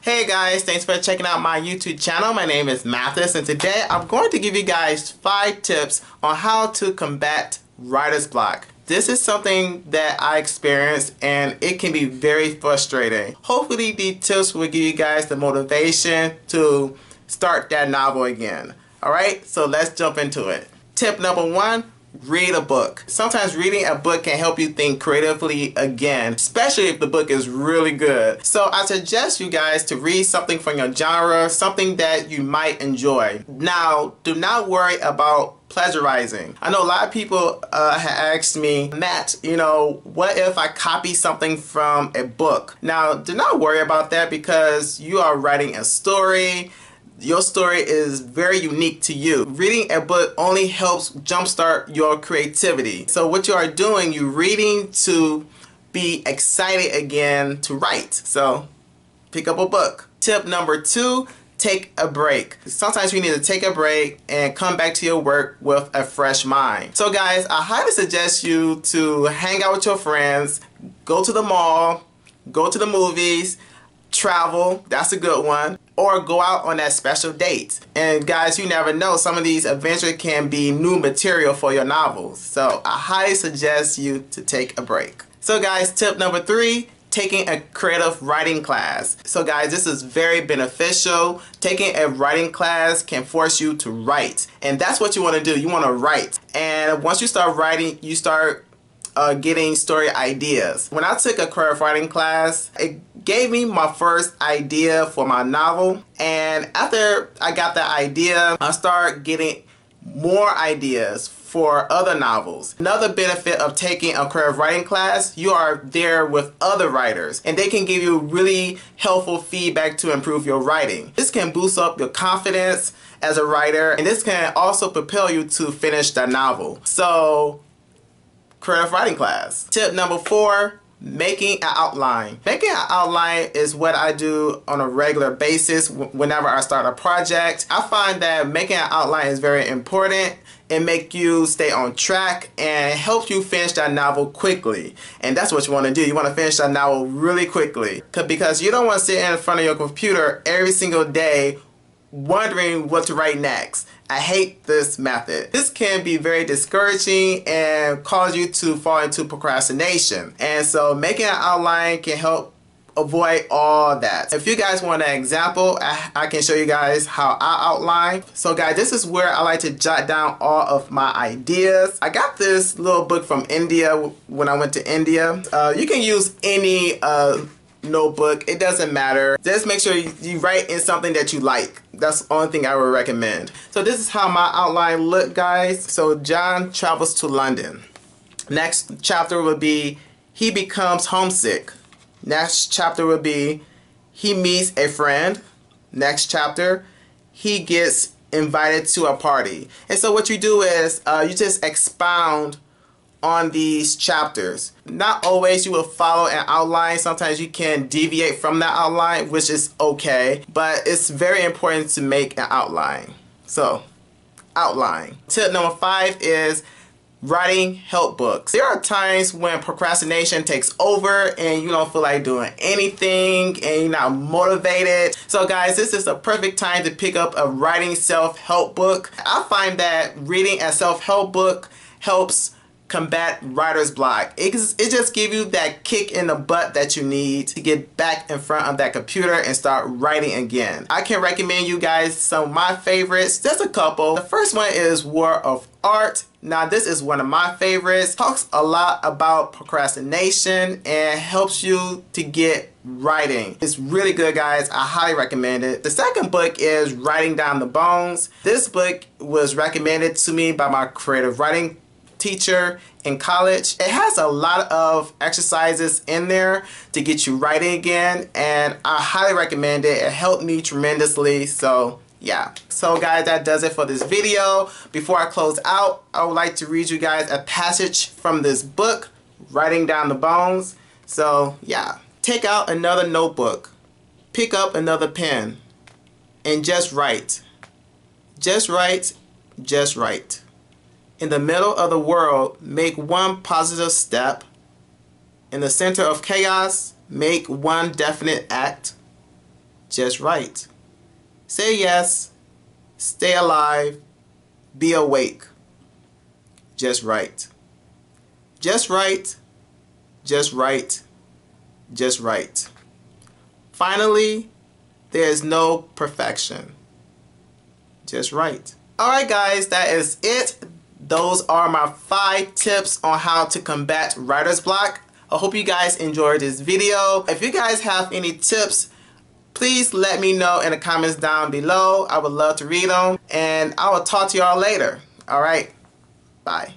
Hey guys, thanks for checking out my YouTube channel. My name is Mathis, and today I'm going to give you guys 5 tips on how to combat writer's block. This is something that I experienced and it can be very frustrating. Hopefully these tips will give you guys the motivation to start that novel again. Alright, so let's jump into it. Tip number 1. Read a book. Sometimes reading a book can help you think creatively again, especially if the book is really good. So I suggest you guys to read something from your genre, something that you might enjoy. Now, do not worry about plagiarizing. I know a lot of people have asked me, Matt, what if I copy something from a book? Now, do not worry about that because you are writing a story. Your story is very unique to you. Reading a book only helps jumpstart your creativity. So what you are doing, you're reading to be excited again to write. So pick up a book. Tip number 2, take a break. Sometimes you need to take a break and come back to your work with a fresh mind. So guys, I highly suggest you to hang out with your friends, go to the mall, go to the movies, travel, that's a good one, or go out on that special date. And guys, you never know, some of these eventually can be new material for your novels. So I highly suggest you to take a break. So guys, tip number 3, taking a creative writing class. So guys, this is very beneficial. Taking a writing class can force you to write. And that's what you want to do. You want to write. And once you start writing, you start getting story ideas. When I took a creative writing class, it gave me my first idea for my novel, and after I got that idea, I started getting more ideas for other novels. Another benefit of taking a creative writing class, you are there with other writers and they can give you really helpful feedback to improve your writing. This can boost up your confidence as a writer, and this can also propel you to finish the novel. So creative writing class. Tip number 4, making an outline. Making an outline is what I do on a regular basis whenever I start a project. I find that making an outline is very important. It makes you stay on track and it helps you finish that novel quickly. And that's what you want to do. You want to finish that novel really quickly because you don't want to sit in front of your computer every single day wondering what to write next. I hate this method. This can be very discouraging and cause you to fall into procrastination. And so making an outline can help avoid all that. If you guys want an example, I can show you guys how I outline. So guys, this is where I like to jot down all of my ideas. I got this little book from India when I went to India. You can use any notebook, it doesn't matter. Just make sure you write in something that you like. That's the only thing I would recommend. So this is how my outline look, guys. So John travels to London. Next chapter will be he becomes homesick. Next chapter will be he meets a friend. Next chapter, he gets invited to a party. And so what you do is you just expound on these chapters. Not always you will follow an outline. Sometimes you can deviate from that outline, which is okay, but it's very important to make an outline. So, outline. Tip number 5 is writing help books. There are times when procrastination takes over and you don't feel like doing anything and you're not motivated. So guys, this is a perfect time to pick up a writing self-help book. I find that reading a self-help book helps combat writer's block. It just gives you that kick in the butt that you need to get back in front of that computer and start writing again. I can recommend you guys some of my favorites, just a couple. The first one is War of Art. Now this is one of my favorites. Talks a lot about procrastination and helps you to get writing. It's really good, guys. I highly recommend it. The second book is Writing Down the Bones. This book was recommended to me by my creative writing teacher in college. It has a lot of exercises in there to get you writing again, and I highly recommend it. It helped me tremendously. So yeah. So guys, that does it for this video. Before I close out, I would like to read you guys a passage from this book, Writing Down the Bones. So yeah, take out another notebook, pick up another pen, and just write. Just write, just write. In the middle of the world, make one positive step. In the center of chaos, make one definite act. just right. Say yes, stay alive, be awake. Just right. Just right, just right, just right. Finally, there is no perfection. Just right. Alright guys, that is it. Those are my 5 tips on how to combat writer's block. I hope you guys enjoyed this video. If you guys have any tips, please let me know in the comments down below. I would love to read them. And I will talk to y'all later. Alright, bye.